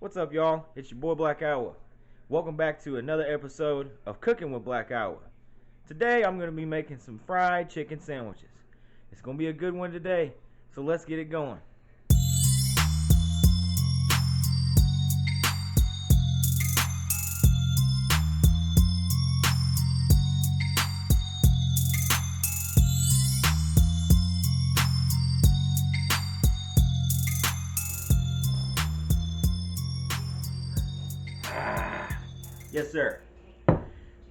What's up, y'all? It's your boy Black Iowa. Welcome back to another episode of Cooking with Black Iowa. Today I'm going to be making some fried chicken sandwiches. It's going to be a good one today, so let's get it going. Yes, sir.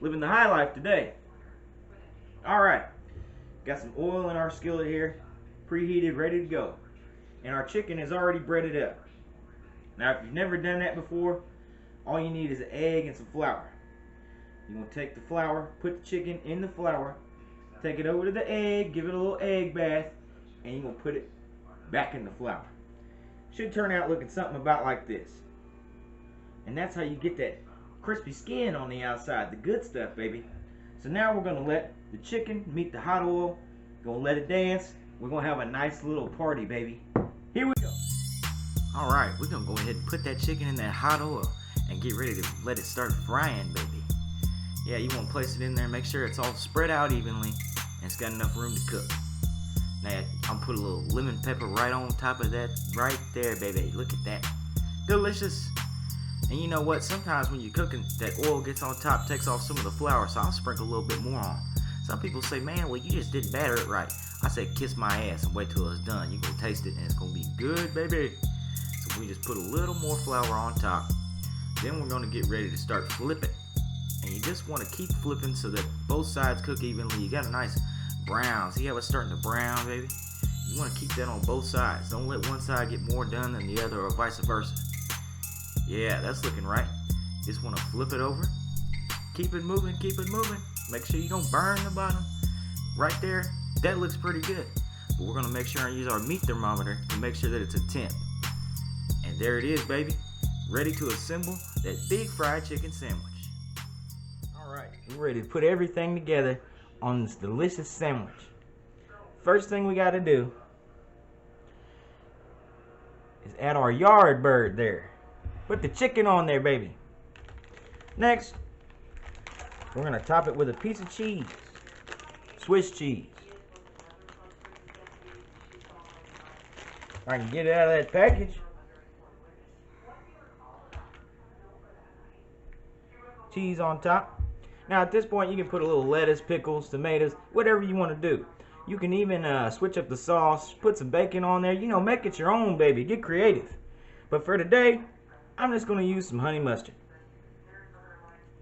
Living the high life today. Alright. Got some oil in our skillet here. Preheated, ready to go. And our chicken is already breaded up. Now, if you've never done that before, all you need is an egg and some flour. You're going to take the flour, put the chicken in the flour, take it over to the egg, give it a little egg bath, and you're going to put it back in the flour. Should turn out looking something about like this. And that's how you get that crispy skin on the outside, the good stuff, baby. So now we're gonna let the chicken meet the hot oil, gonna let it dance. We're gonna have a nice little party, baby. Here we go. All right, we're gonna go ahead and put that chicken in that hot oil and get ready to let it start frying, baby. Yeah, you wanna place it in there, make sure it's all spread out evenly and it's got enough room to cook. Now, I'm put a little lemon pepper right on top of that, right there, baby. Look at that, delicious. And you know what? Sometimes when you're cooking, that oil gets on top, takes off some of the flour, so I'll sprinkle a little bit more on. Some people say, man, well, you just didn't batter it right. I say, kiss my ass and wait till it's done. You're going to taste it, and it's going to be good, baby. So we just put a little more flour on top. Then we're going to get ready to start flipping. And you just want to keep flipping so that both sides cook evenly. You got a nice brown. See how it's starting to brown, baby? You want to keep that on both sides. Don't let one side get more done than the other or vice versa. Yeah, that's looking right. Just want to flip it over. Keep it moving, keep it moving. Make sure you don't burn the bottom. Right there, that looks pretty good. But we're going to make sure and use our meat thermometer to make sure that it's a temp. And there it is, baby. Ready to assemble that big fried chicken sandwich. Alright, we're ready to put everything together on this delicious sandwich. First thing we got to do is add our yard bird there. Put the chicken on there, baby. Next, we're going to top it with a piece of cheese. Swiss cheese. If I can get it out of that package. Cheese on top. Now at this point you can put a little lettuce, pickles, tomatoes, whatever you want to do. You can even switch up the sauce, put some bacon on there. You know, make it your own, baby. Get creative. But for today, I'm just going to use some honey mustard.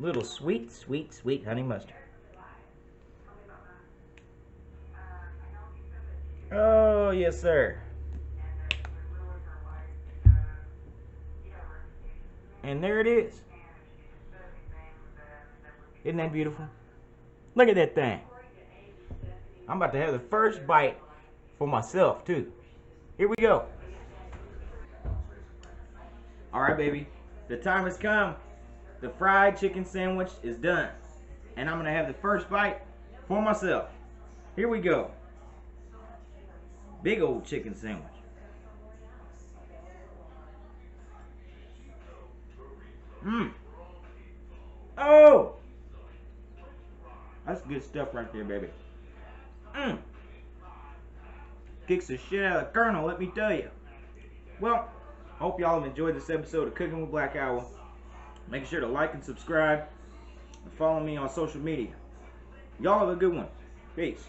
Little sweet, sweet, sweet honey mustard. Oh, yes, sir. And there it is. Isn't that beautiful? Look at that thing. I'm about to have the first bite for myself, too. Here we go. Alright, baby, the time has come. The fried chicken sandwich is done. And I'm going to have the first bite for myself. Here we go. Big old chicken sandwich. Oh! That's good stuff right there, baby. Kicks the shit out of the kernel, let me tell you. Well, hope y'all have enjoyed this episode of Cooking with Black Iowa. Make sure to like and subscribe and follow me on social media. Y'all have a good one. Peace.